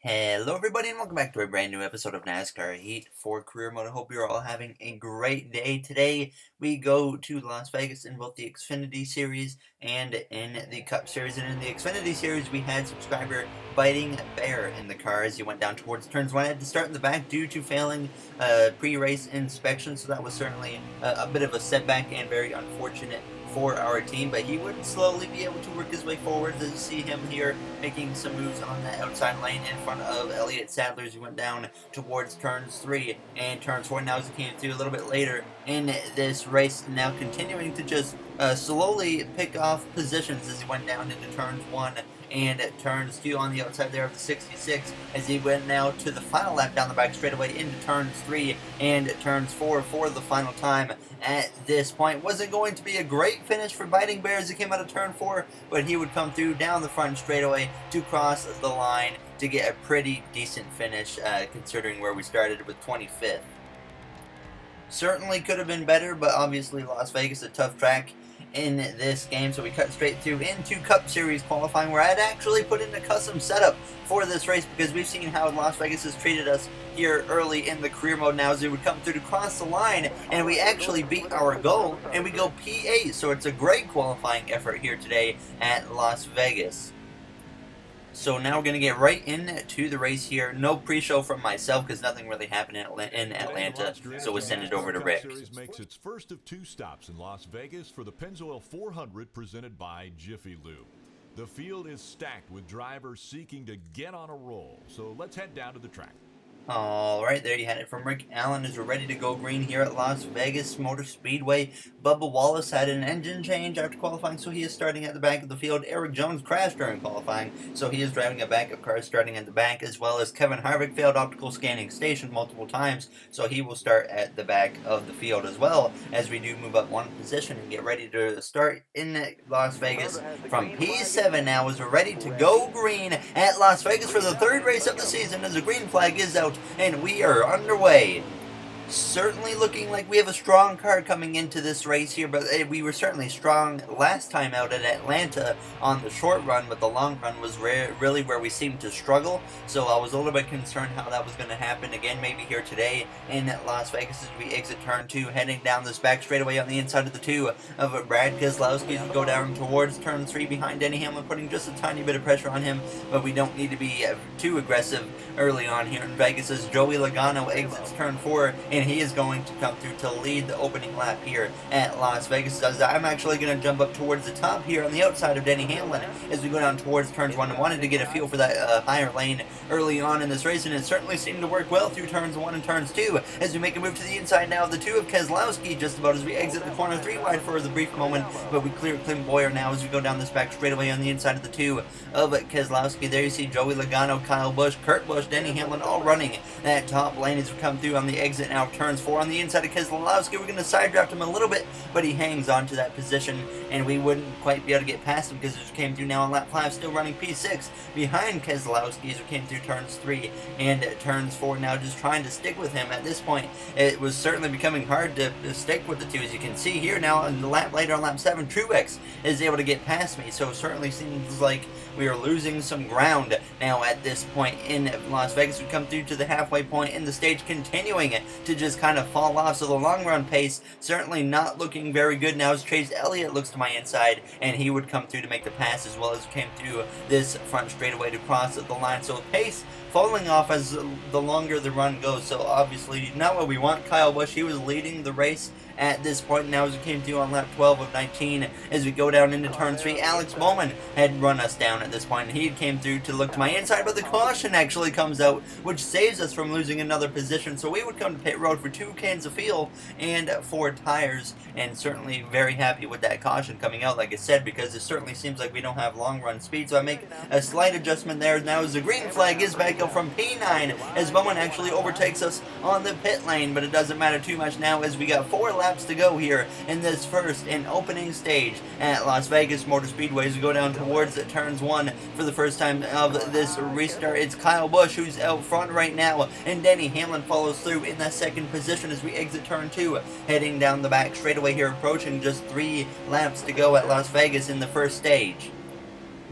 Hello everybody and welcome back to a brand new episode of NASCAR Heat for Career Mode. I hope you're all having a great day. Today we go to Las Vegas in both the Xfinity Series and in the Cup Series. And in the Xfinity Series we had subscriber Biting Bear in the car as he went down towards turns one. Had to start in the back due to failing pre-race inspection, so that was certainly a bit of a setback and very unfortunate for our team, but he would slowly be able to work his way forward. To see him here making some moves on that outside lane in front of Elliott Sadler as he went down towards turns 3 and turns 4. Now as he came through a little bit later in this race, now continuing to just slowly pick off positions as he went down into turns 1 and turns 2 on the outside there of the 66 as he went now to the final lap down the back straightaway into turns 3 and turns 4 for the final time. At this point, wasn't going to be a great finish for Biting Bear as he came out of turn 4, but he would come through down the front straightaway to cross the line to get a pretty decent finish considering where we started with 25th. Certainly could have been better, but obviously Las Vegas, a tough track in this game, so we cut straight through into Cup Series qualifying, where I'd actually put in a custom setup for this race because we've seen how Las Vegas has treated us here early in the career mode now as it would come through to cross the line, and we actually beat our goal and we go P8, so it's a great qualifying effort here today at Las Vegas. So now we're going to get right into the race here. No pre-show from myself because nothing really happened in Atlanta, so we'll send it over to Rick. Makes its first of 2 stops in Las Vegas for the Pennzoil 400 presented by Jiffy Lube. The field is stacked with drivers seeking to get on a roll, so let's head down to the track. Alright, there you had it from Rick Allen as we're ready to go green here at Las Vegas Motor Speedway. Bubba Wallace had an engine change after qualifying, so he is starting at the back of the field. Eric Jones crashed during qualifying, so he is driving a backup car starting at the back, as well as Kevin Harvick failed optical scanning station multiple times, so he will start at the back of the field as well as we do move up one position and get ready to start in Las Vegas from P7 now as we're ready to go green at Las Vegas for the 3rd race of the season as the green flag is out and we are underway. Certainly looking like we have a strong car coming into this race here, but we were certainly strong last time out at Atlanta on the short run, but the long run was really where we seemed to struggle, so I was a little bit concerned how that was going to happen again maybe here today in Las Vegas as we exit turn 2, heading down this back straightaway on the inside of the 2 of Brad Keselowski as we go down towards turn 3 behind Denny Hamlin, putting just a tiny bit of pressure on him, but we don't need to be too aggressive early on here in Vegas as Joey Logano exits turn 4 and he is going to come through to lead the opening lap here at Las Vegas. I'm actually going to jump up towards the top here on the outside of Denny Hamlin as we go down towards turns 1 and wanted to get a feel for that higher lane early on in this race, and it certainly seemed to work well through turns 1 and turns 2 as we make a move to the inside now of the 2 of Keselowski just about as we exit the corner 3 wide for the brief moment, but we clear Clint Boyer now as we go down this back straightaway on the inside of the 2 of Keselowski. There you see Joey Logano, Kyle Busch, Kurt Busch, Denny Hamlin all running that top lane as we come through on the exit now of turns 4 on the inside of Keselowski. We're going to side draft him a little bit, but he hangs on to that position, and we wouldn't quite be able to get past him because he came through now on lap 5, still running P6 behind Keselowski as we came through turns 3 and turns 4. Now just trying to stick with him at this point. It was certainly becoming hard to stick with the 2, as you can see here now on the lap later on lap 7. Truex is able to get past me, so it certainly seems like we are losing some ground now at this point in Las Vegas. We come through to the halfway point in the stage, continuing to just kind of fall off, so the long run pace certainly not looking very good now as Chase Elliott looks to my inside and he would come through to make the pass as well as came through this front straightaway to cross the line, so pace falling off as the longer the run goes, so obviously not what we want. Kyle Busch, he was leading the race at this point now as we came through on lap 12 of 19 as we go down into turn 3. Alex Bowman had run us down at this point and he came through to look to my inside, but the caution actually comes out which saves us from losing another position, so we would come to pit road for 2 cans of fuel and 4 tires, and certainly very happy with that caution coming out, like I said, because it certainly seems like we don't have long run speed, so I make a slight adjustment there now as the green flag is back up from P9 as Bowman actually overtakes us on the pit lane, but it doesn't matter too much now as we got 4 laps to go here in this first and opening stage at Las Vegas Motor Speedway as we go down towards turns 1 for the first time of this restart. It's Kyle Busch who's out front right now, and Denny Hamlin follows through in that second position as we exit turn 2, heading down the back straightaway here, approaching just 3 laps to go at Las Vegas in the first stage.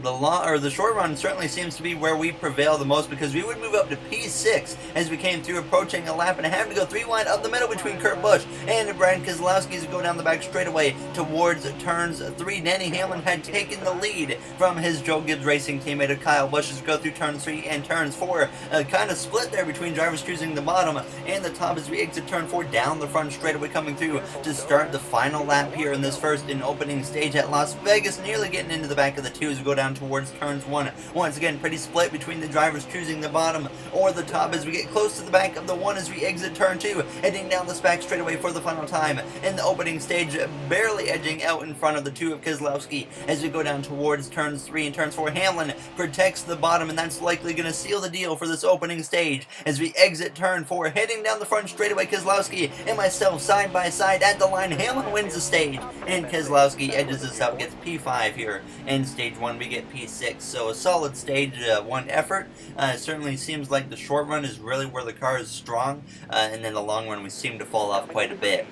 The short run certainly seems to be where we prevail the most, because we would move up to P6 as we came through, approaching a lap and a half to go 3 wide up the middle between Kurt Busch and Brad Keselowski as we go down the back straightaway towards turns 3. Denny Hamlin had taken the lead from his Joe Gibbs Racing teammate of Kyle Busch as we go through turns 3 and turns 4. Kind of split there between drivers choosing the bottom and the top as we exit turn 4 down the front straightaway, coming through to start the final lap here in this first and opening stage at Las Vegas, nearly getting into the back of the 2 as we go down towards turns 1. Once again, pretty split between the drivers choosing the bottom or the top as we get close to the back of the 1 as we exit turn 2, heading down this back straightaway for the final time in the opening stage, barely edging out in front of the 2 of Keselowski as we go down towards turns 3 and turns 4. Hamlin protects the bottom, and that's likely going to seal the deal for this opening stage as we exit turn 4, heading down the front straightaway. Keselowski and myself side by side at the line. Hamlin wins the stage, and Keselowski edges us out, gets P5 here in stage 1. We get P6, so a solid stage 1 effort. Certainly seems like the short run is really where the car is strong, and then the long run we seem to fall off quite a bit.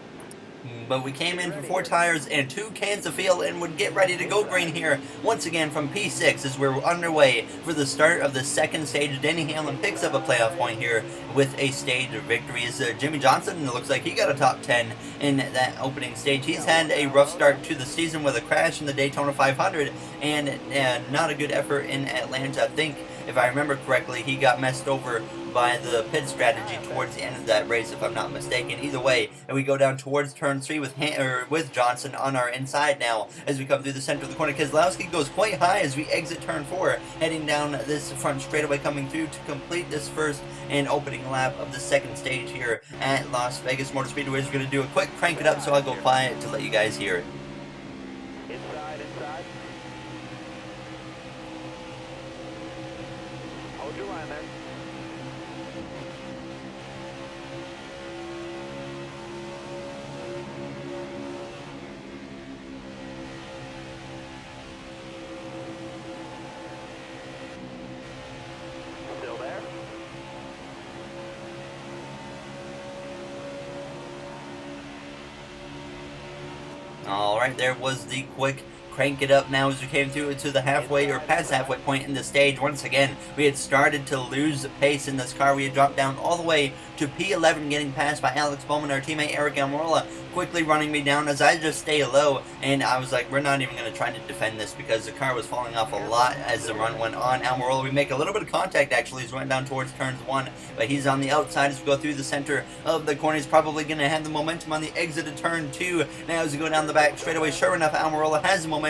But we came in for 4 tires and 2 cans of fuel and would get ready to go green here once again from P6 as we're underway for the start of the second stage. Denny Hamlin picks up a playoff point here with a stage victory as Jimmy Johnson, it looks like he got a top 10 in that opening stage. He's had a rough start to the season with a crash in the Daytona 500 and not a good effort in Atlanta. I think, if I remember correctly, he got messed over by the pit strategy towards the end of that race, if I'm not mistaken. Either way, and we go down towards turn 3 with Johnson on our inside now as we come through the center of the corner. Keselowski goes quite high as we exit turn 4, heading down this front straightaway, coming through to complete this first and opening lap of the second stage here at Las Vegas Motor Speedway. We're going to do a quick crank it up, so I'll go quiet to let you guys hear it. Inside. Hold your line there. Still there? Alright, there was the quick crank it up now as we came through to the halfway or past halfway point in the stage. Once again, we had started to lose pace in this car. We had dropped down all the way to P11, getting passed by Alex Bowman, our teammate Eric Almirola, quickly running me down as I just stay low, and I was like, we're not even going to try to defend this because the car was falling off a lot as the run went on. Almirola, we make a little bit of contact actually as we went down towards turns 1, but he's on the outside as we go through the center of the corner. He's probably going to have the momentum on the exit of turn 2. Now as we go down the back straightaway, sure enough, Almirola has the momentum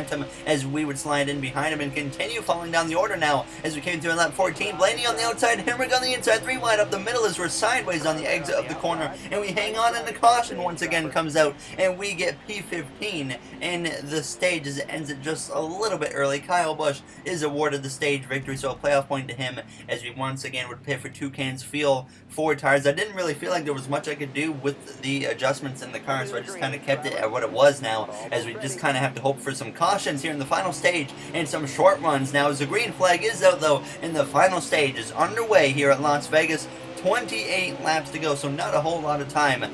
as we would slide in behind him and continue falling down the order now as we came through in lap 14. Blaney on the outside, Hemrick on the inside, 3 wide up the middle as we're sideways on the exit of the corner, and we hang on, and the caution once again comes out, and we get P15 in the stage as it ends it just a little bit early. Kyle Busch is awarded the stage victory, so a playoff point to him as we once again would pit for 2 cans fuel, 4 tires. I didn't really feel like there was much I could do with the adjustments in the car, so I just kind of kept it at what it was now as we just kind of have to hope for some cautions here in the final stage and some short runs. Now as the green flag is out though, and the final stage is underway here at Las Vegas. 28 laps to go, so not a whole lot of time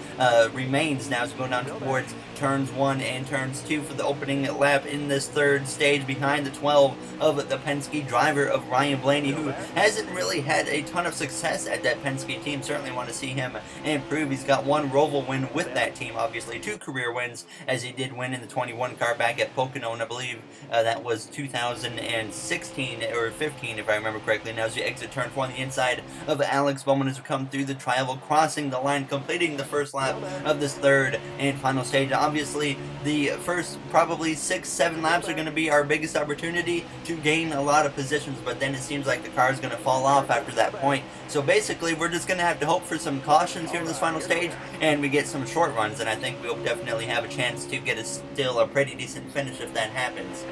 remains now as we go down towards turns 1 and turns 2 for the opening lap in this third stage behind the 12 of the Penske driver of Ryan Blaney, who hasn't really had a ton of success at that Penske team. Certainly want to see him improve. He's got 1 Roval win with that team, obviously 2 career wins as he did win in the 21 car back at Pocono, and I believe that was 2016 or 15 if I remember correctly. Now as we exit turn 4 on the inside of Alex Bowman as we come through the tri-oval, crossing the line, completing the first lap of this third and final stage. Obviously, the first probably 6-7 laps are going to be our biggest opportunity to gain a lot of positions, but then it seems like the car is going to fall off after that point. So basically, we're just going to have to hope for some cautions here in this final stage, and we get some short runs, and I think we'll definitely have a chance to get still a pretty decent finish if that happens.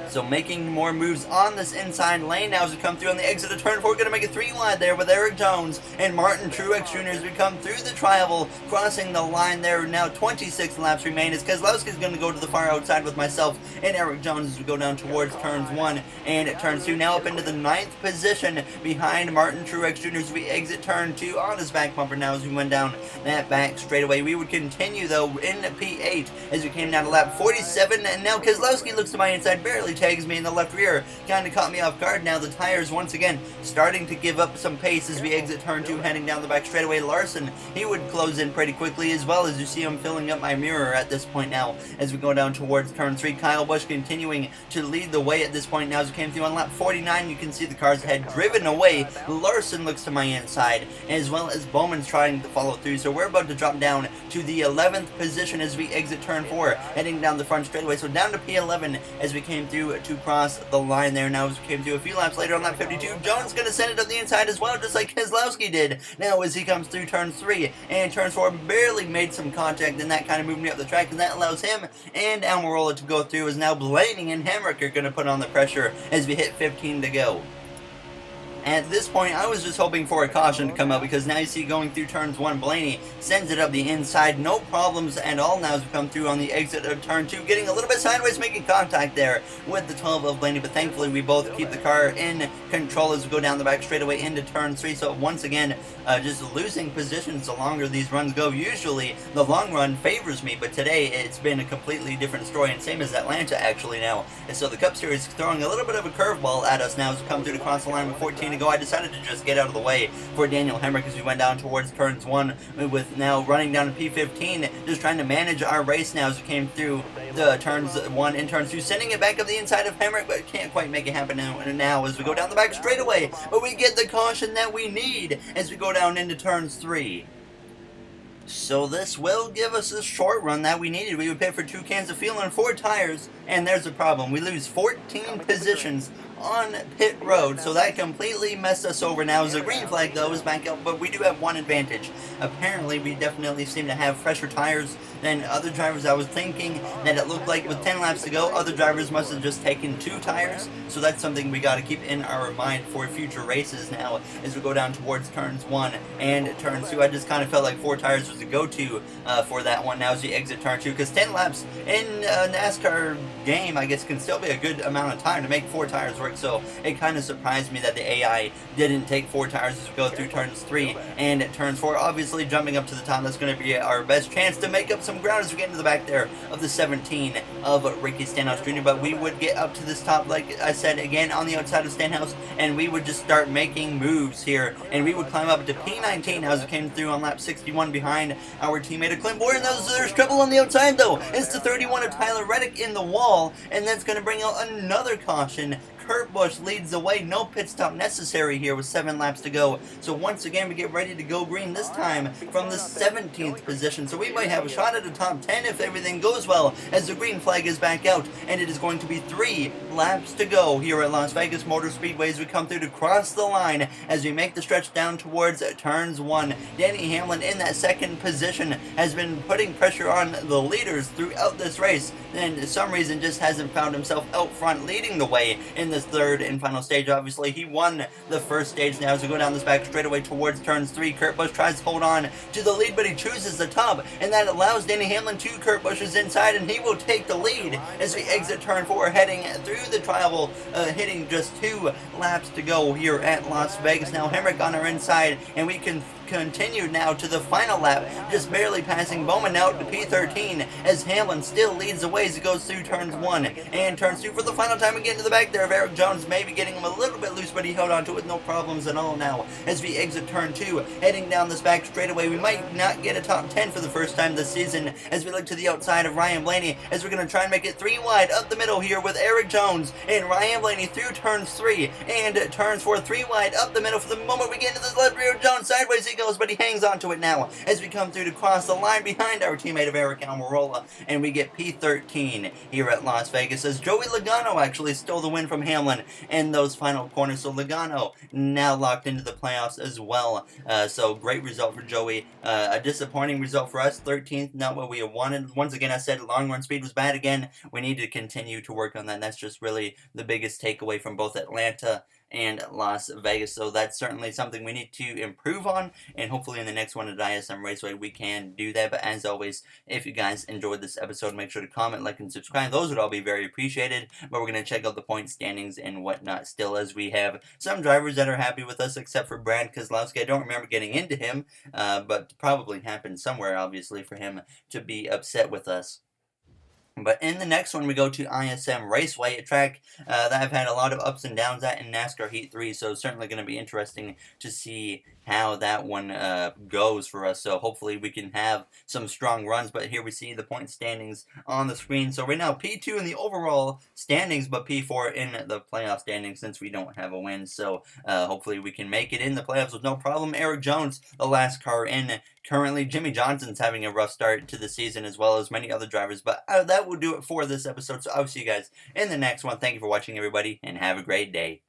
So making more moves on this inside lane now as we come through on the exit of turn 4. We're going to make it 3 wide there with Eric Jones and Martin Truex Jr. as we come through the tri-oval, crossing the line there. Now 26 laps remain as Keselowski is going to go to the far outside with myself and Eric Jones as we go down towards turns 1 and turns 2. Now up into the 9th position behind Martin Truex Jr. as we exit turn 2 on his back bumper now as we went down that back straightaway. We would continue though in P8 as we came down to lap 47, and now Keselowski looks to my inside, barely tags me in the left rear. Kind of caught me off guard. Now the tires once again starting to give up some pace as we exit turn 2, heading down the back straightaway. Larson, he would close in pretty quickly, as well as you see him filling up my mirror at this point now as we go down towards turn 3. Kyle Busch continuing to lead the way at this point now as we came through on lap 49. You can see the cars had driven away. Larson looks to my inside, as well as Bowman's trying to follow through. So we're about to drop down to the 11th position as we exit turn 4, heading down the front straightaway. So down to P11 as we came through to cross the line there. Now as we came through a few laps later on lap 52, Jones going to send it up the inside as well, just like Keselowski did. Now as he comes through turn 3 and turn 4, barely made some contact, and that kind of moved me up the track, and that allows him and Almirola to go through, as now Blaney and Hemrick are going to put on the pressure as we hit 15 to go. At this point, I was just hoping for a caution to come out, because now you see going through turns 1, Blaney sends it up the inside, no problems at all now as we come through on the exit of turn 2, getting a little bit sideways, making contact there with the 12 of Blaney, but thankfully we both keep the car in control as we go down the back straightaway into turn 3, so once again, just losing positions the longer these runs go. Usually, the long run favors me, but today it's been a completely different story, and same as Atlanta actually now, and so the Cup Series throwing a little bit of a curveball at us now as we come through to cross the line with 14 to go. I decided to just get out of the way for Daniel Hemrick as we went down towards turns 1, with now running down to P15, just trying to manage our race now as we came through the turns 1 and turns 2, sending it back up the inside of Hemrick, but can't quite make it happen now as we go down the back straightaway, but we get the caution that we need as we go down into turns 3. So this will give us a short run that we needed. We would pay for 2 cans of fuel and 4 tires, and there's a problem. We lose 14 positions on pit road, so that completely messed us over. Now as a green flag though is back up, but we do have one advantage. Apparently we definitely seem to have fresher tires than other drivers. I was thinking that it looked like with 10 laps to go, other drivers must have just taken 2 tires, so that's something we got to keep in our mind for future races now as we go down towards turns 1 and turn 2. I just kind of felt like 4 tires was a go-to for that one now as we exit turn 2, because 10 laps in a NASCAR game, I guess, can still be a good amount of time to make 4 tires work, so it kind of surprised me that the AI didn't take 4 tires as we go through turns 3 and turns 4. Obviously, jumping up to the top, that's going to be our best chance to make up some ground as we get into the back there of the 17 of Ricky Stenhouse Jr., but we would get up to this top, like I said, again on the outside of Stenhouse, and we would just start making moves here, and we would climb up to P19 as we came through on lap 61 behind our teammate Clint Boyer, and there's trouble on the outside though. It's the 31 of Tyler Reddick in the wall, and that's going to bring out another caution. Kurt Busch leads the way, no pit stop necessary here with 7 laps to go. So once again, we get ready to go green, this time from the 17th position. So we might have a shot at the top 10 if everything goes well, as the green flag is back out. And it is going to be 3 laps to go here at Las Vegas Motor Speedway as we come through to cross the line as we make the stretch down towards turns 1. Danny Hamlin in that 2nd position has been putting pressure on the leaders throughout this race, and for some reason just hasn't found himself out front leading the way in this 3rd and final stage. Obviously, he won the 1st stage. Now as we go down this back straightaway towards turns 3, Kurt Busch tries to hold on to the lead, but he chooses the top, and that allows Danny Hamlin to Kurt Busch's inside, and he will take the lead as we exit turn 4, heading through the travel, hitting just 2 laps to go here at Las Vegas. Now Hemrick on our inside, and we can continue now to the final lap, just barely passing Bowman out to P13 as Hamlin still leads the way as he goes through turns 1 and turns 2 for the final time again to the back there of Eric Jones, maybe getting him a little bit loose, but he held on to it with no problems at all now as we exit turn 2, heading down this back straightaway. We might not get a top 10 for the first time this season as we look to the outside of Ryan Blaney, as we're going to try and make it 3 wide up the middle here with Eric Jones and Ryan Blaney through turns 3 and turns 4, 3 wide up the middle. For the moment we get into this left rear, Jones sideways he goes, but he hangs on to it now as we come through to cross the line behind our teammate of Eric Almirola, and we get P13 here at Las Vegas as Joey Logano actually stole the win from Hamlin in those final corners. So Logano now locked into the playoffs as well. So great result for Joey. A disappointing result for us. 13th, not what we wanted. Once again, I said long run speed was bad again. We need to continue to work on that. And that's just really the biggest takeaway from both Atlanta and Las Vegas. So that's certainly something we need to improve on, and hopefully in the next one at ISM Raceway we can do that. But as always, if you guys enjoyed this episode, make sure to comment, like, and subscribe. Those would all be very appreciated. But we're going to check out the point standings and whatnot still, as we have some drivers that are happy with us, except for Brad Keselowski. I don't remember getting into him, but probably happened somewhere, obviously, for him to be upset with us. But in the next one, we go to ISM Raceway, a track that I've had a lot of ups and downs at in NASCAR Heat 3, so it's certainly going to be interesting to see how that one goes for us. So hopefully we can have some strong runs, but here we see the point standings on the screen. So right now, P2 in the overall standings, but P4 in the playoff standings since we don't have a win. So hopefully we can make it in the playoffs with no problem. Eric Jones, the last car in. Currently, Jimmy Johnson's having a rough start to the season as well as many other drivers. But that will do it for this episode. So I'll see you guys in the next one. Thank you for watching, everybody, and have a great day.